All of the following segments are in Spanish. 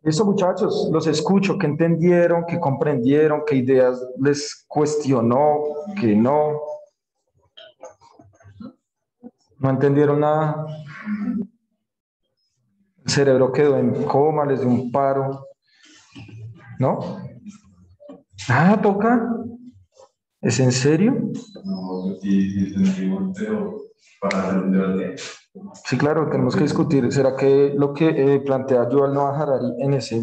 Listo, muchachos, los escucho, ¿qué entendieron, qué comprendieron, qué ideas les cuestionó, qué no? ¿No entendieron nada? El cerebro quedó en coma, les dio un paro, ¿no? Ah, toca. ¿Es en serio? No, sí, sentimos, pero para entender. Sí, claro, tenemos que discutir. ¿Será que lo que plantea Yuval Noah Harari en ese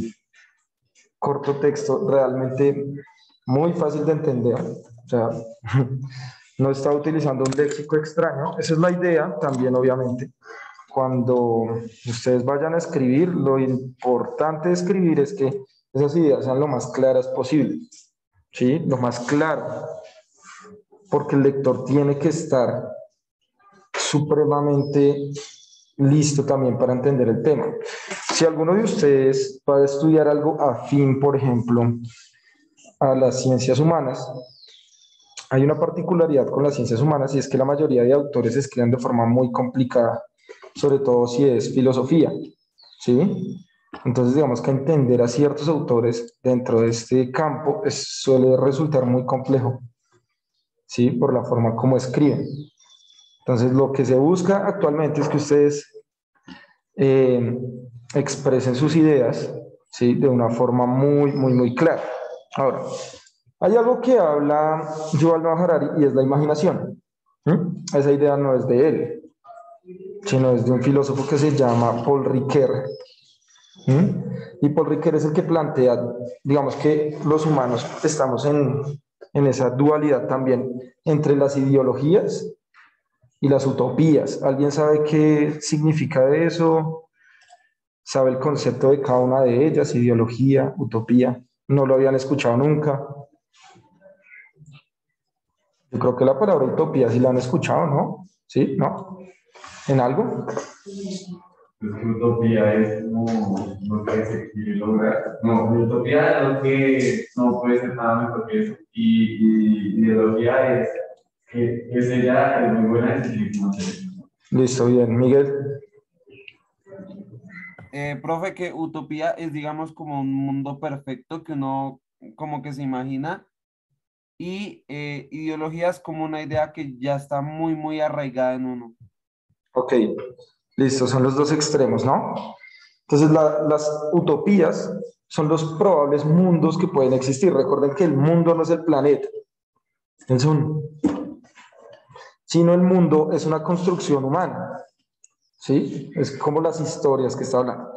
corto texto realmente muy fácil de entender? O sea, no está utilizando un léxico extraño. Esa es la idea también, obviamente. Cuando ustedes vayan a escribir, lo importante de escribir es que esas ideas sean lo más claras posible, ¿sí? Lo más claro, porque el lector tiene que estar supremamente listo también para entender el tema. Si alguno de ustedes va a estudiar algo afín, por ejemplo, a las ciencias humanas, hay una particularidad con las ciencias humanas y es que la mayoría de autores escriben de forma muy complicada, sobre todo si es filosofía, ¿sí? Entonces, digamos que entender a ciertos autores dentro de este campo suele resultar muy complejo, ¿sí? Por la forma como escriben. Entonces, lo que se busca actualmente es que ustedes eh, expresen sus ideas, ¿sí? De una forma muy clara. Ahora, hay algo que habla Yuval Noah Harari y es la imaginación. Esa idea no es de él, sino es de un filósofo que se llama Paul Ricoeur. Y Paul Ricoeur es el que plantea, digamos que los humanos estamos en esa dualidad también entre las ideologías y las utopías. ¿Alguien sabe qué significa eso? ¿Sabe el concepto de cada una de ellas? Ideología, utopía. No lo habían escuchado nunca. Yo creo que la palabra utopía sí la han escuchado, ¿no? ¿Sí? ¿No? ¿En algo? Es que utopía es como lo que se quiere lograr. No, utopía es lo que no puede ser nada mejor que eso. Y ideología es que ella es muy buena y se tiene que mantener. Listo, bien. Miguel. Profe, que utopía es, digamos, como un mundo perfecto que uno como que se imagina y ideología es como una idea que ya está muy arraigada en uno. Ok, listo, son los dos extremos, ¿no? Entonces, las utopías son los probables mundos que pueden existir. Recuerden que el mundo no es el planeta, es sino el mundo es una construcción humana, ¿sí? Es como las historias que está hablando.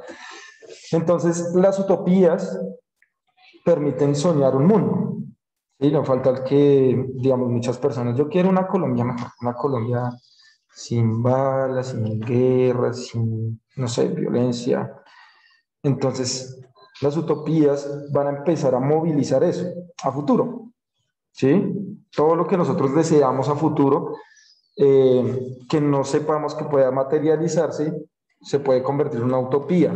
Entonces, las utopías permiten soñar un mundo. ¿Sí? No falta el que, digamos, muchas personas, yo quiero una Colombia mejor, una Colombia sin balas, sin guerras, sin, no sé, violencia. Entonces, las utopías van a empezar a movilizar eso a futuro, ¿sí? Todo lo que nosotros deseamos a futuro, que no sepamos que pueda materializarse, se puede convertir en una utopía.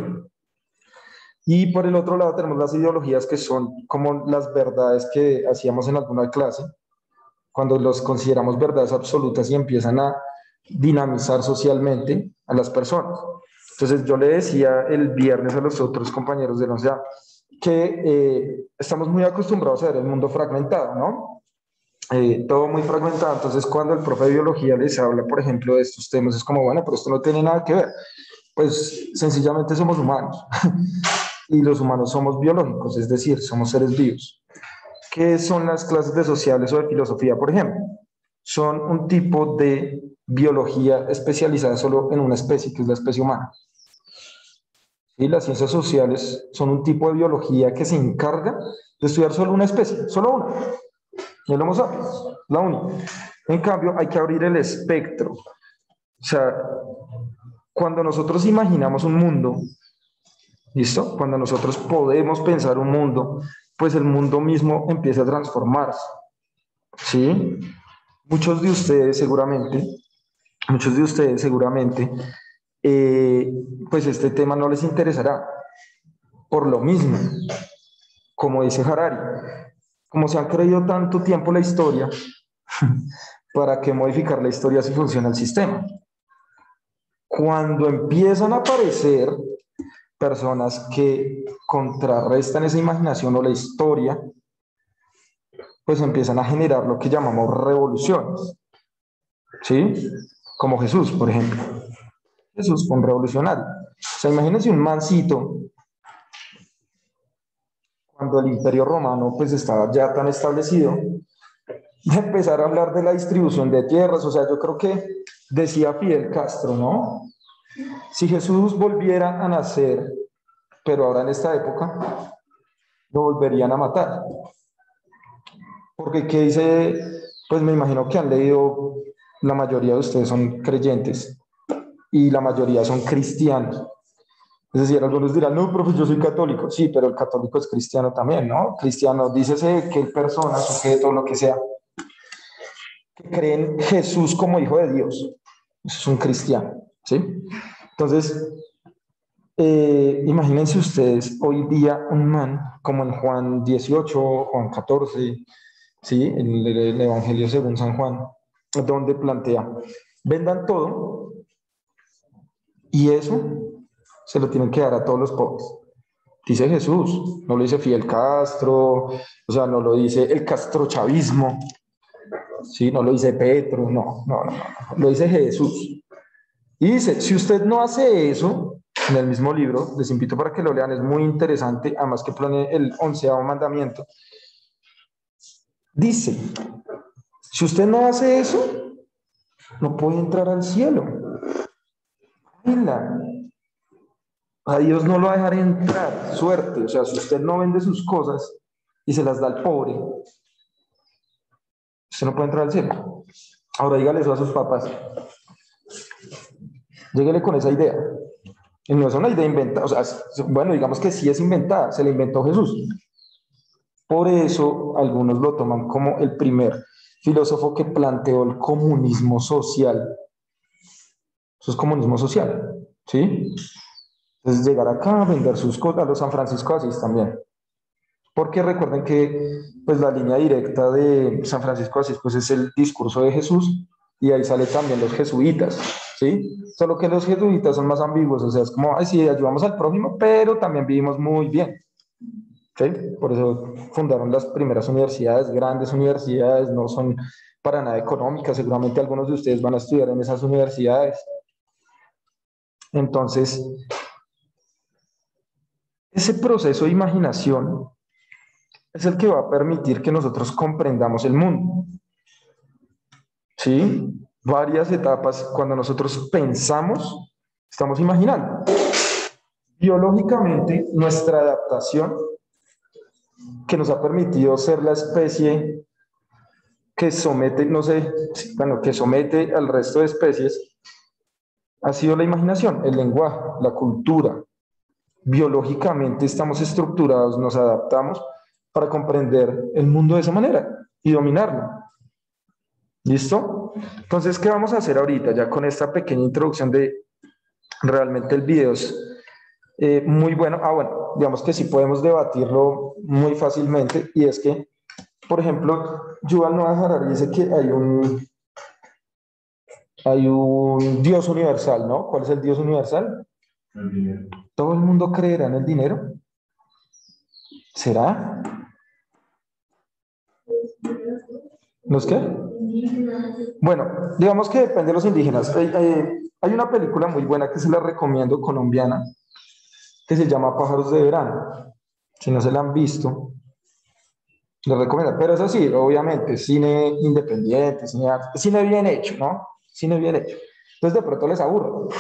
Y por el otro lado tenemos las ideologías que son como las verdades que hacíamos en alguna clase, cuando los consideramos verdades absolutas y empiezan a dinamizar socialmente a las personas. Entonces yo le decía el viernes a los otros compañeros de ONCEA que estamos muy acostumbrados a ver el mundo fragmentado, ¿no? Todo muy fragmentado. Entonces cuando el profe de biología les habla, por ejemplo, de estos temas, es como, bueno, pero esto no tiene nada que ver. Pues sencillamente somos humanos y los humanos somos biológicos, es decir, somos seres vivos. ¿Qué son las clases de sociales o de filosofía, por ejemplo? Son un tipo de biología especializada solo en una especie, que es la especie humana. Y las ciencias sociales son un tipo de biología que se encarga de estudiar solo una especie, solo una, el Homo sapiens, la única. En cambio, hay que abrir el espectro. O sea, cuando nosotros imaginamos un mundo, ¿listo? Cuando nosotros podemos pensar un mundo, pues el mundo mismo empieza a transformarse, ¿sí? muchos de ustedes seguramente, pues este tema no les interesará. Por lo mismo, como dice Harari, como se han creído tanto tiempo la historia, ¿para qué modificar la historia si funciona el sistema? Cuando empiezan a aparecer personas que contrarrestan esa imaginación o la historia, pues empiezan a generar lo que llamamos revoluciones, ¿sí? Como Jesús, por ejemplo. Jesús fue un revolucionario. O sea, imagínense un mancito cuando el Imperio Romano pues estaba ya tan establecido, de empezar a hablar de la distribución de tierras. O sea, yo creo que decía Fidel Castro, ¿no? Si Jesús volviera a nacer, pero ahora en esta época, lo volverían a matar. Porque, ¿qué dice? Pues me imagino que han leído, la mayoría de ustedes son creyentes y la mayoría son cristianos. Es decir, algunos dirán, no, profe, yo soy católico. Sí, pero el católico es cristiano también, ¿no? Cristiano, dícese que hay personas, sujetos, lo que sea, que creen Jesús como hijo de Dios. Eso es un cristiano, ¿sí? Entonces, imagínense ustedes hoy día un man como en Juan 18, Juan 14, ¿sí? El Evangelio según San Juan, donde plantea, vendan todo y eso se lo tienen que dar a todos los pobres. Dice Jesús, no lo dice Fidel Castro, o sea, no lo dice el castrochavismo, ¿sí? No lo dice Petro, no, lo dice Jesús. Y dice, si usted no hace eso, en el mismo libro, les invito para que lo lean, es muy interesante, además que pone el 11º mandamiento, dice, si usted no hace eso, no puede entrar al cielo. A Dios no lo va a dejar entrar, suerte. O sea, si usted no vende sus cosas y se las da al pobre, usted no puede entrar al cielo. Ahora dígale eso a sus papás. Lléguele con esa idea. Y no es una idea inventada, o sea, bueno, digamos que sí es inventada, se la inventó Jesús. Por eso algunos lo toman como el primer filósofo que planteó el comunismo social. Eso es comunismo social, ¿sí? Entonces llegar acá, vender sus cosas, a los San Francisco de Asís también. Porque recuerden que pues, la línea directa de San Francisco de Asís pues, es el discurso de Jesús y ahí sale también los jesuitas, ¿sí? Solo que los jesuitas son más ambiguos, o sea, es como, ay, sí, ayudamos al prójimo, pero también vivimos muy bien, ¿sí? Por eso fundaron las primeras universidades, grandes universidades, no son para nada económicas, seguramente algunos de ustedes van a estudiar en esas universidades. Entonces, ese proceso de imaginación es el que va a permitir que nosotros comprendamos el mundo. ¿Sí? Varias etapas, cuando nosotros pensamos, estamos imaginando. Biológicamente, nuestra adaptación, que nos ha permitido ser la especie que somete, no sé, bueno, que somete al resto de especies, ha sido la imaginación, el lenguaje, la cultura. Biológicamente estamos estructurados, nos adaptamos para comprender el mundo de esa manera y dominarlo. ¿Listo? Entonces, ¿qué vamos a hacer ahorita? Ya con esta pequeña introducción de realmente el video es muy bueno. Bueno, digamos que sí podemos debatirlo muy fácilmente y es que, por ejemplo, Yuval Noah Harari dice que hay un Dios universal, ¿no? ¿Cuál es el Dios universal? El dinero. ¿Todo el mundo creerá en el dinero? ¿Será? ¿Los qué? Bueno, digamos que depende de los indígenas. Hay una película muy buena que se la recomiendo, colombiana, que se llama Pájaros de Verano. Si no se la han visto, les recomiendo. Pero eso sí, obviamente, cine independiente, cine bien hecho, ¿no? Cine bien hecho. Entonces de pronto les aburre.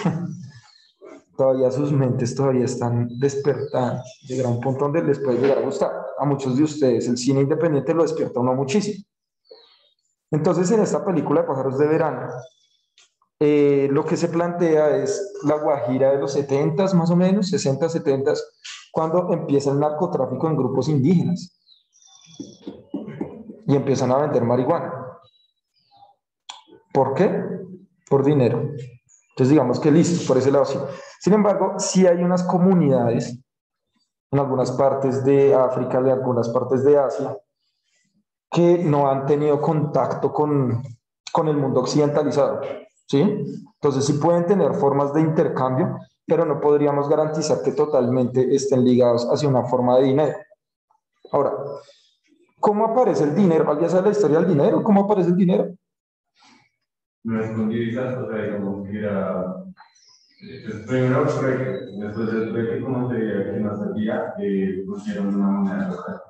Todavía sus mentes todavía están despertando. Llegará un punto donde les puede llegar a gustar. A muchos de ustedes el cine independiente lo despierta a uno muchísimo. Entonces en esta película de Pájaros de Verano, lo que se plantea es la Guajira de los 70s más o menos, 60, 70s, cuando empieza el narcotráfico en grupos indígenas y empiezan a vender marihuana. ¿Por qué? Por dinero. Entonces digamos que listo, por ese lado sí. Sin embargo, sí hay unas comunidades en algunas partes de África, en algunas partes de Asia, que no han tenido contacto con el mundo occidentalizado, ¿sí? Entonces sí pueden tener formas de intercambio, pero no podríamos garantizar que totalmente estén ligados hacia una forma de dinero. Ahora, ¿cómo aparece el dinero? ¿Alguien sabe la historia del dinero? ¿Cómo aparece el dinero? No es con divisas, o sea, digamos que era. Primero trueque, después del trueque, como se veía que no servía, pusieron una moneda local.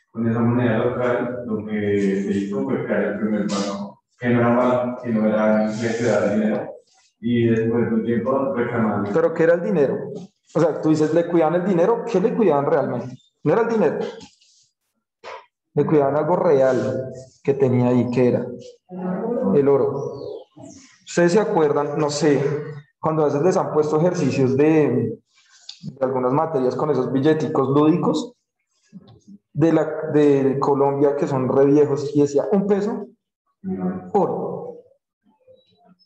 Con esa moneda local, lo que se hizo fue crear el primer banco, que no era malo, sino era que da dinero. Y después de un tiempo reclamaron. ¿Pero qué era el dinero? O sea, tú dices, ¿le cuidaban el dinero? ¿Qué le cuidaban realmente? No era el dinero. Le cuidaban algo real que tenía ahí, que era el oro. Ustedes se acuerdan, no sé, cuando a veces les han puesto ejercicios de algunas materias con esos billeticos lúdicos de Colombia que son re viejos y decía un peso, oro.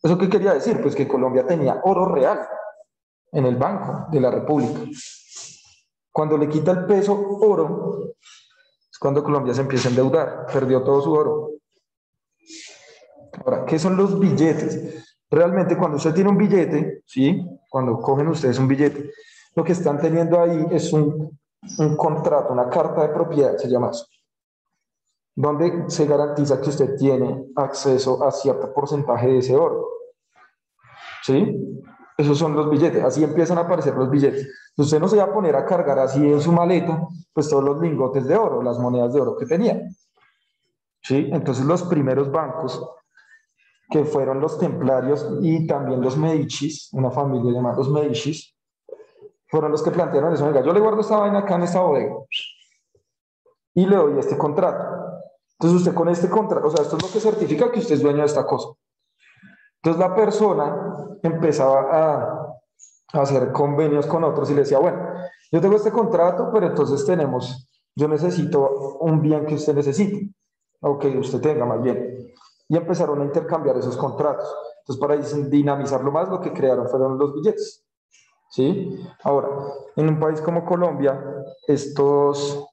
¿Eso qué quería decir? Pues que Colombia tenía oro real en el Banco de la República. Cuando le quita el peso oro, es cuando Colombia se empieza a endeudar, perdió todo su oro. Ahora, ¿qué son los billetes? Realmente cuando usted tiene un billete, ¿sí? Cuando cogen ustedes un billete, lo que están teniendo ahí es un contrato, una carta de propiedad, se llama eso, donde se garantiza que usted tiene acceso a cierto porcentaje de ese oro, ¿sí? Esos son los billetes, así empiezan a aparecer los billetes. Usted no se va a poner a cargar así en su maleta, pues todos los lingotes de oro, las monedas de oro que tenía, ¿sí? Entonces los primeros bancos que fueron los templarios y también los Medicis, una familia llamada los Medicis, fueron los que plantearon eso. Venga, yo le guardo esta vaina acá en esta bodega y le doy este contrato. Entonces usted con este contrato, o sea, esto es lo que certifica que usted es dueño de esta cosa. Entonces la persona empezaba a hacer convenios con otros y le decía, bueno, yo tengo este contrato, pero entonces yo necesito un bien que usted necesite, o que usted tenga más bien. Y empezaron a intercambiar esos contratos. Entonces, para dinamizarlo más, lo que crearon fueron los billetes. ¿Sí? Ahora, en un país como Colombia, estos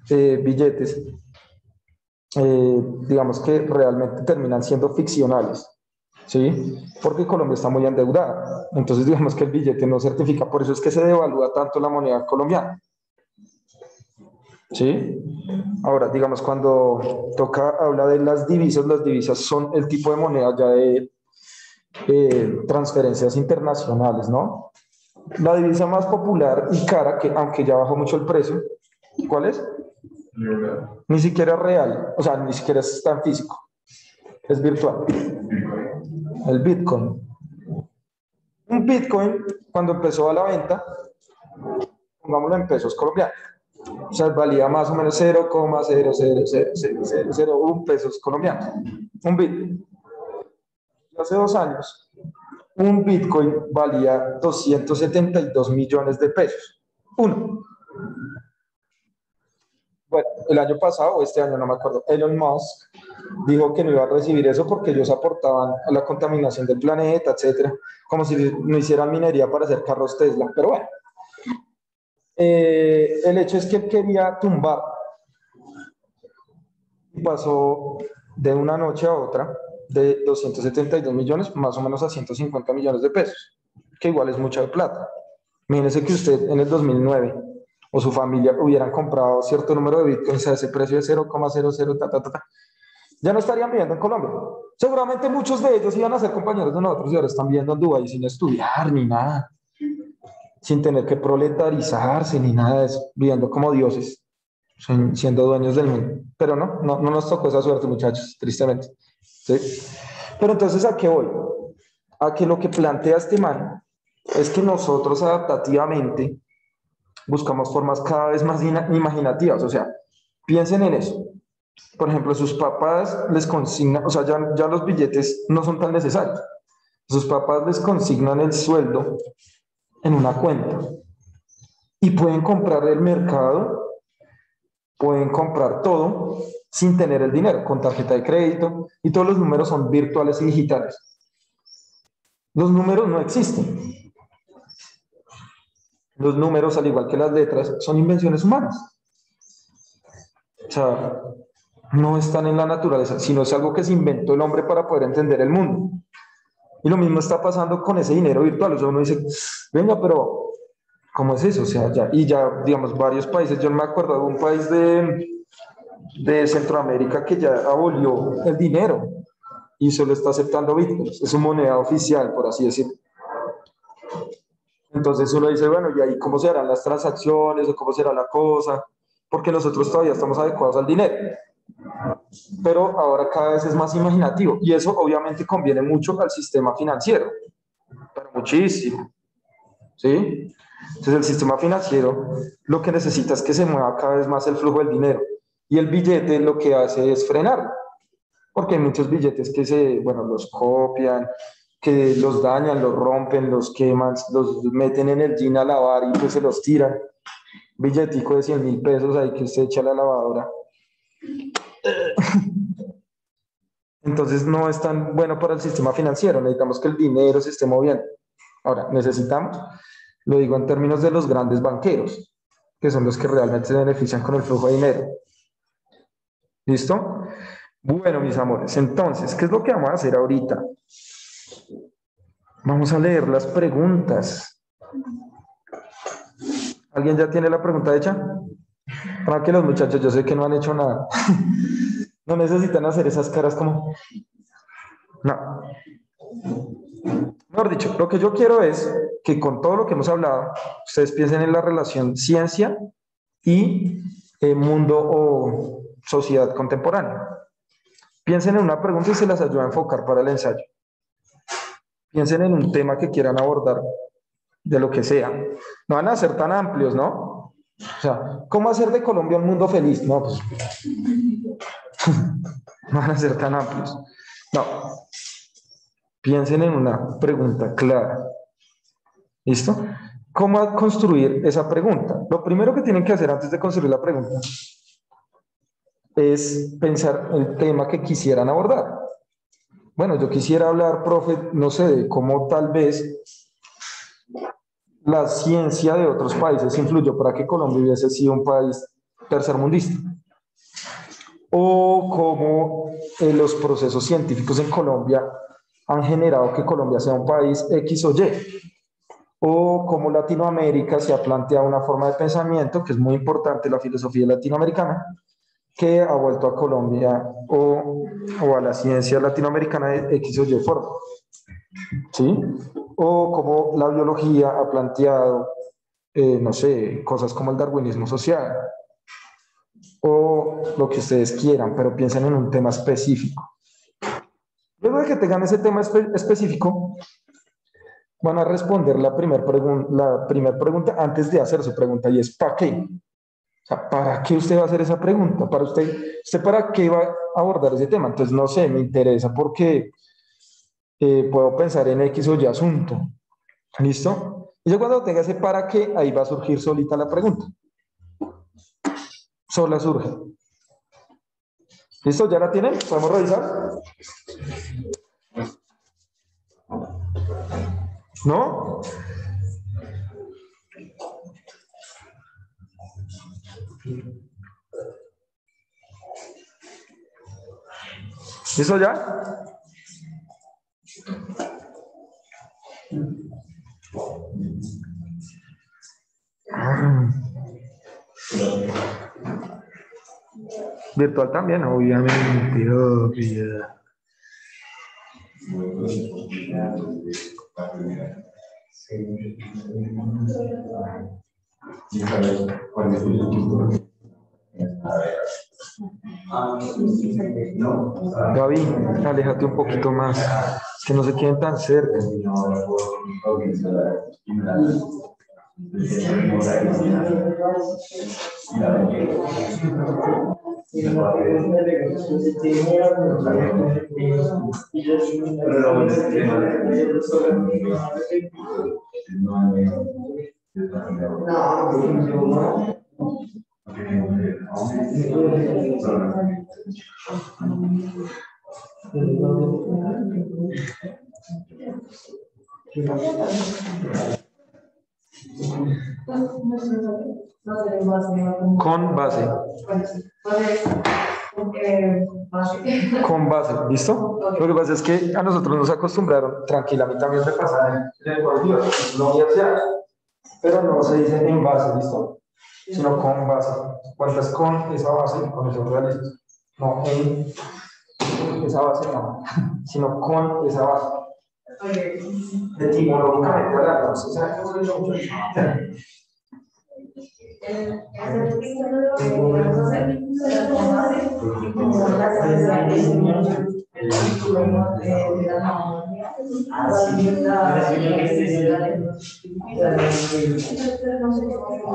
billetes, digamos que realmente terminan siendo ficcionales. ¿Sí? Porque Colombia está muy endeudada. Entonces, digamos que el billete no certifica. Por eso es que se devalúa tanto la moneda colombiana. ¿Sí? Ahora, digamos, cuando toca habla de las divisas son el tipo de moneda ya de transferencias internacionales, ¿no? La divisa más popular y cara, que aunque ya bajó mucho el precio, ¿cuál es? Ni siquiera es real, o sea, ni siquiera es tan físico, es virtual. El Bitcoin. Un Bitcoin, cuando empezó a la venta, pongámoslo en pesos colombianos, o sea, valía más o menos 0,00001 pesos colombianos. Un Bitcoin. Hace 2 años, un Bitcoin valía 272 millones de pesos. Uno. Bueno, el año pasado o este año, no me acuerdo, Elon Musk dijo que no iba a recibir eso porque ellos aportaban a la contaminación del planeta, etcétera, como si no hicieran minería para hacer carros Tesla. Pero bueno, el hecho es que él quería tumbar y pasó de una noche a otra de 272 millones más o menos a 150 millones de pesos, que igual es mucha plata. Imagínese que usted en el 2009 o su familia hubieran comprado cierto número de bitcoins a ese precio de 0,00 ya no estarían viviendo en Colombia. Seguramente muchos de ellos iban a ser compañeros de nosotros y ahora están viviendo en Dubái sin estudiar ni nada, sin tener que proletarizarse ni nada de eso, viviendo como dioses, siendo dueños del mundo. Pero no nos tocó esa suerte, muchachos, tristemente. ¿Sí? Pero entonces, ¿a qué voy? A que lo que plantea este man es que nosotros adaptativamente buscamos formas cada vez más imaginativas. O sea, piensen en eso. Por ejemplo, sus papás les consignan, o sea, ya los billetes no son tan necesarios. Sus papás les consignan el sueldo en una cuenta y pueden comprar el mercado, pueden comprar todo sin tener el dinero, con tarjeta de crédito, y todos los números son virtuales y digitales. Los números no existen. Los números, al igual que las letras, son invenciones humanas. O sea, no están en la naturaleza, sino es algo que se inventó el hombre para poder entender el mundo. Y lo mismo está pasando con ese dinero virtual. O sea, uno dice, venga, pero ¿cómo es eso? O sea, ya, digamos, varios países, yo me acuerdo de un país de Centroamérica que ya abolió el dinero y solo está aceptando bitcoins. Es su moneda oficial, por así decirlo. Entonces uno dice, bueno, ¿y ahí cómo se harán las transacciones o cómo será la cosa? Porque nosotros todavía estamos adecuados al dinero. Pero ahora cada vez es más imaginativo y eso obviamente conviene mucho al sistema financiero, pero muchísimo, ¿sí? Entonces el sistema financiero lo que necesita es que se mueva cada vez más el flujo del dinero y el billete lo que hace es frenar, porque hay muchos billetes que los copian, que los dañan, los rompen, los queman, los meten en el jean a lavar y pues se los tiran. Billetico de 100.000 pesos ahí que usted echa a la lavadora. Entonces no es tan bueno para el sistema financiero, necesitamos que el dinero se esté moviendo. Ahora, necesitamos, lo digo en términos de los grandes banqueros, que son los que realmente se benefician con el flujo de dinero. ¿Listo? Bueno, mis amores, entonces, ¿qué es lo que vamos a hacer ahorita? Vamos a leer las preguntas. ¿Alguien ya tiene la pregunta hecha? Para que los muchachos, yo sé que no han hecho nada. No necesitan hacer esas caras como... No. Mejor dicho, lo que yo quiero es que con todo lo que hemos hablado, ustedes piensen en la relación ciencia y mundo o sociedad contemporánea. Piensen en una pregunta y se las ayuda a enfocar para el ensayo. Piensen en un tema que quieran abordar de lo que sea. No van a ser tan amplios, ¿no? O sea, ¿cómo hacer de Colombia un mundo feliz? No, pues... no van a ser tan amplios. No. Piensen en una pregunta clara. ¿Listo? ¿Cómo construir esa pregunta? Lo primero que tienen que hacer antes de construir la pregunta es pensar el tema que quisieran abordar. Bueno, yo quisiera hablar, profe, no sé, de cómo tal vez la ciencia de otros países influyó para que Colombia hubiese sido un país tercermundista. O cómo los procesos científicos en Colombia han generado que Colombia sea un país X o Y. O cómo Latinoamérica se ha planteado una forma de pensamiento, que es muy importante, la filosofía latinoamericana, que ha vuelto a Colombia o a la ciencia latinoamericana de X o Y forma. ¿Sí? O como la biología ha planteado, no sé, cosas como el darwinismo social, o lo que ustedes quieran, pero piensen en un tema específico. Luego de que tengan ese tema específico, van a responder la primera pregunta antes de hacer su pregunta, y es ¿para qué? O sea, ¿para qué usted va a hacer esa pregunta? ¿Para usted para qué va a abordar ese tema? Entonces, no sé, me interesa porque puedo pensar en X o Y asunto. ¿Listo? Y yo cuando tenga ese para qué, ahí va a surgir solita la pregunta. Sola surge. ¿Listo? ¿Ya la tienen? ¿Podemos revisar? ¿No? ¿Listo ya? Virtual también, obviamente, obvio. Gaby, aléjate un poquito más, que no se queden tan cerca. Con base. Con base, ¿listo? Lo que pasa es que a nosotros nos acostumbraron, tranquila, a mí también me pasa en el colegio, en la universidad, pero no se dice en base, ¿listo? Sino con base. Cuentas con esa base y con eso realizas. No en esa base, no, sino con esa base. Etimológicamente hablando, o sea,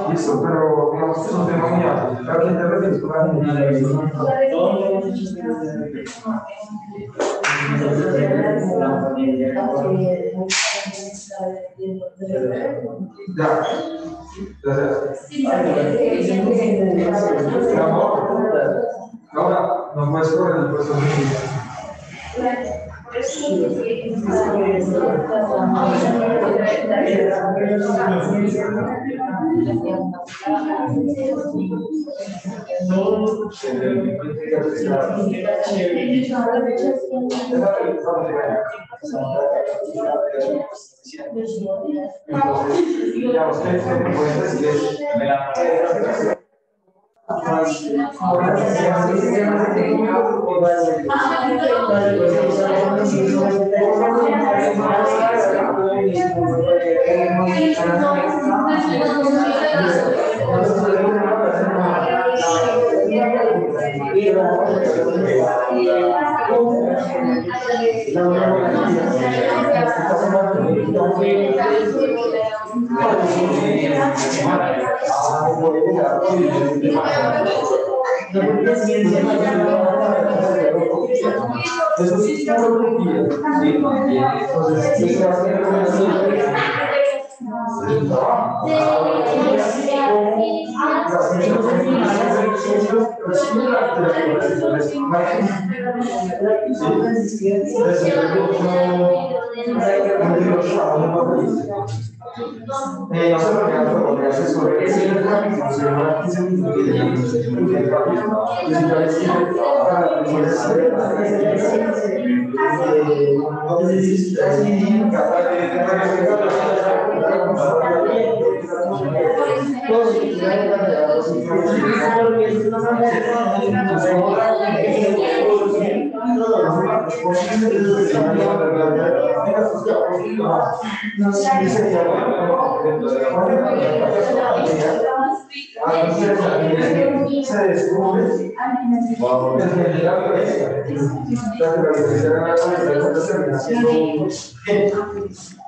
listo, pero digamos que es un tema muy amplio. ¿A quién te refieres con la ya, gracias. Ahora, no puedes correr el puesto de entonces, digamos que puedes decir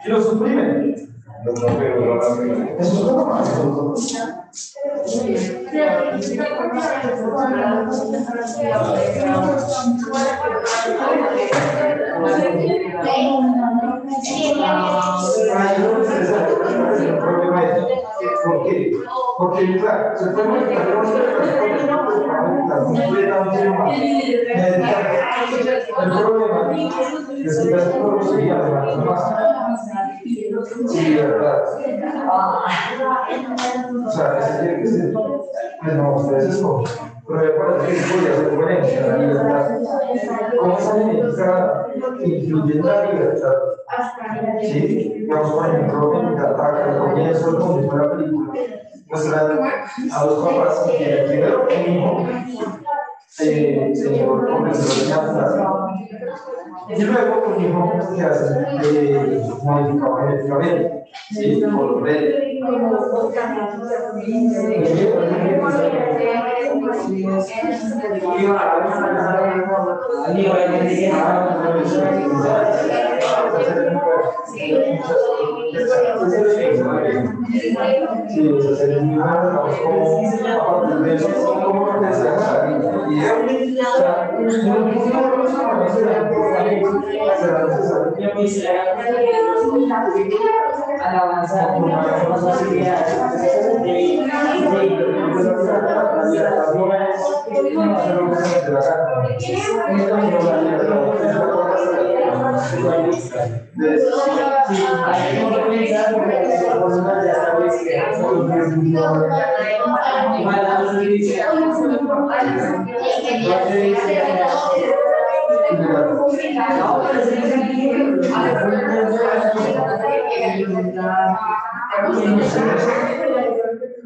y lo suprimen. Eso es lo más. ¿Por qué? Porque, claro, se puede modificar el problema es que las cosas serían más. Sí, verdad. O sea, ese tiene que ser. No, ustedes escogen. Pero me parece que podría ser coherencia, la libertad. ¿Cómo esa genética influye en la libertad? Sí, digamos, por ejemplo, en Catacra, al comienzo de la película, muestran a dos papás que tienen primero un hijo, se y luego un hijo que hace modificado genéticamente, ¿sí? Por red. Al avanzar con más posibilidades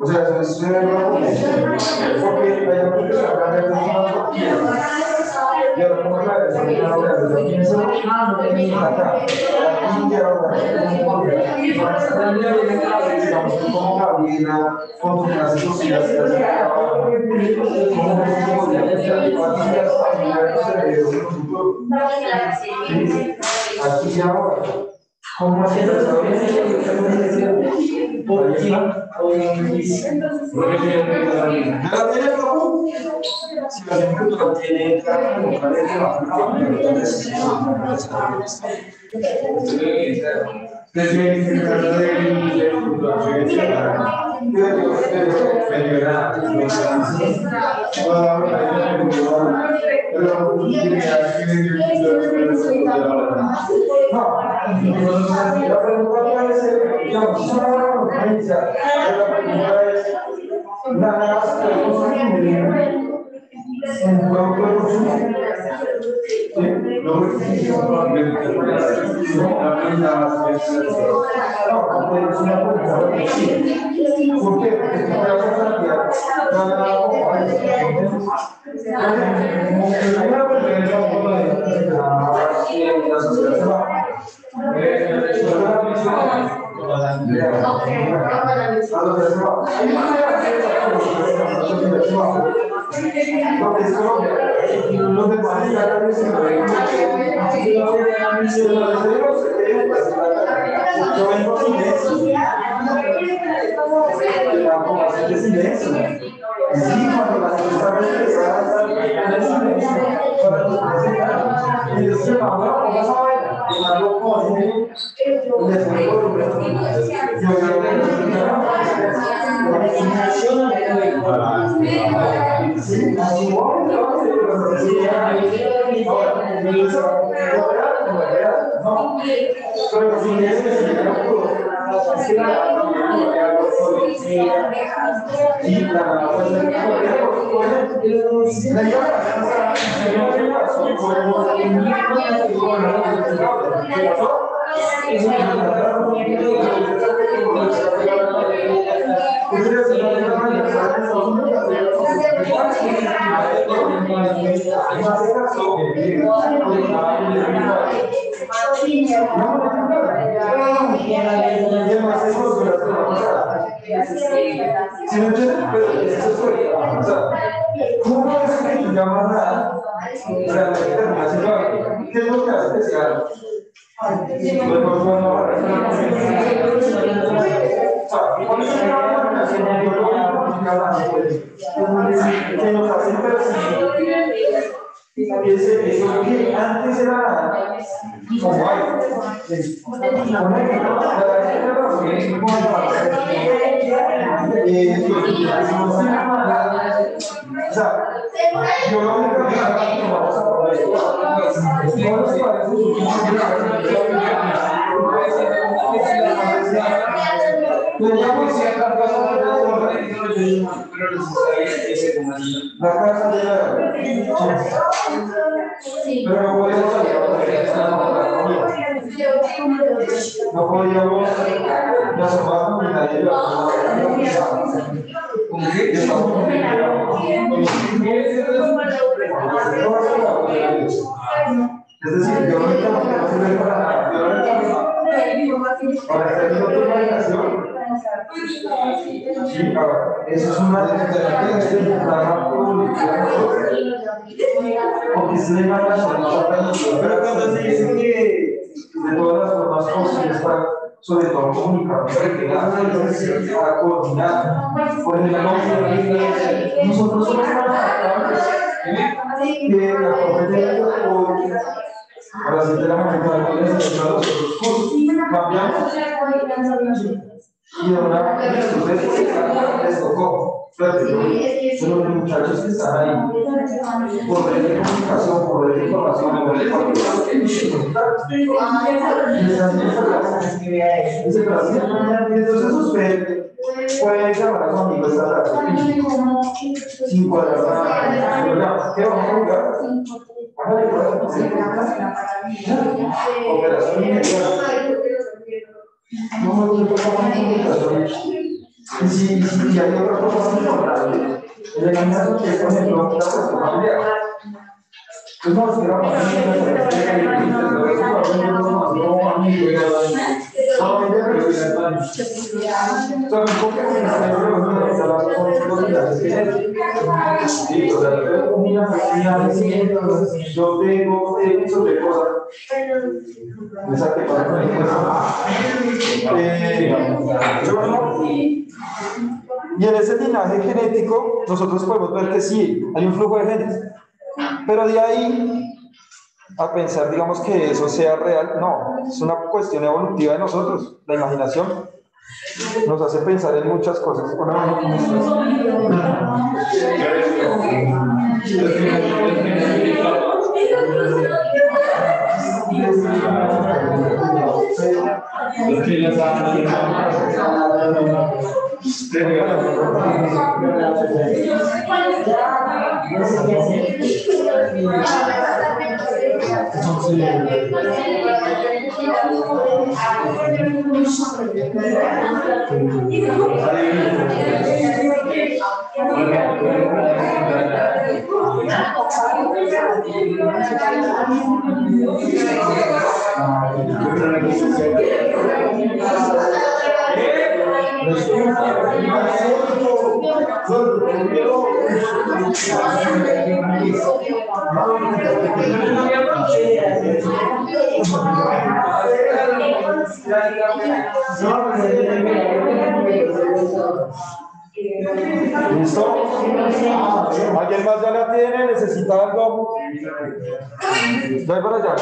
o sea, eso es porque hay algo que se habla de y ahora como yo pienso acá, y ahora digamos como Gabriela con su clase social como aquí y ahora ¿cómo hacer eso? Si la agricultura tiene como cadena baja, entonces la pregunta puede ser, digamos, es una conferencia, la pregunta es, ¿la un producto de consumo? ¿Por qué? Porque tú vas a plantear la sociedad Si no entiendes, pero eso es o sea, ¿cómo es que tú llamas a realmente termina siendo algo? ¿Qué es lo que hace que sea algo? Que nos hacen percibir eso que antes era como algo. O sea, yo lo único que vamos a poner la casa de la pero no podemos no podíamos la semana comunitaria como que estamos es decir, yo no para nada, para estar en otra organización Sí, ahora, eso es una alternativa de la porque es la imaginación, pero cuando se dice que de todas las formas posibles para, sobre todo, comunicar, para coordinar, por ejemplo, nosotros somos trabajadores que la competencia a las 7 de la mañana de los otros cursos, cambiamos y ahora les tocó. Pero los muchachos que están ahí, por red de comunicación, por red de información, por red de entonces usted puede llamar a su amigo esta tarde sin cuadrar nada. ¿Qué vamos a jugar? Operación inmediata. No me gusta comunicación. Y si hay otra cosa muy importante, el examen que es, por ejemplo, la cuestión familiar. Pues no, si era yo tengo sobre cosas. Y en ese linaje genético, nosotros podemos ver que sí, hay un flujo de genes. Pero de ahí a pensar, digamos, que eso sea real, no, es una cuestión evolutiva de nosotros, la imaginación nos hace pensar en muchas cosas. ¿Listo? ¿Alguien más ya la tiene? ¿Necesita algo? Voy para allá.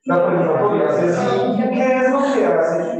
La pregunta podría ser, ¿qué es lo que hace?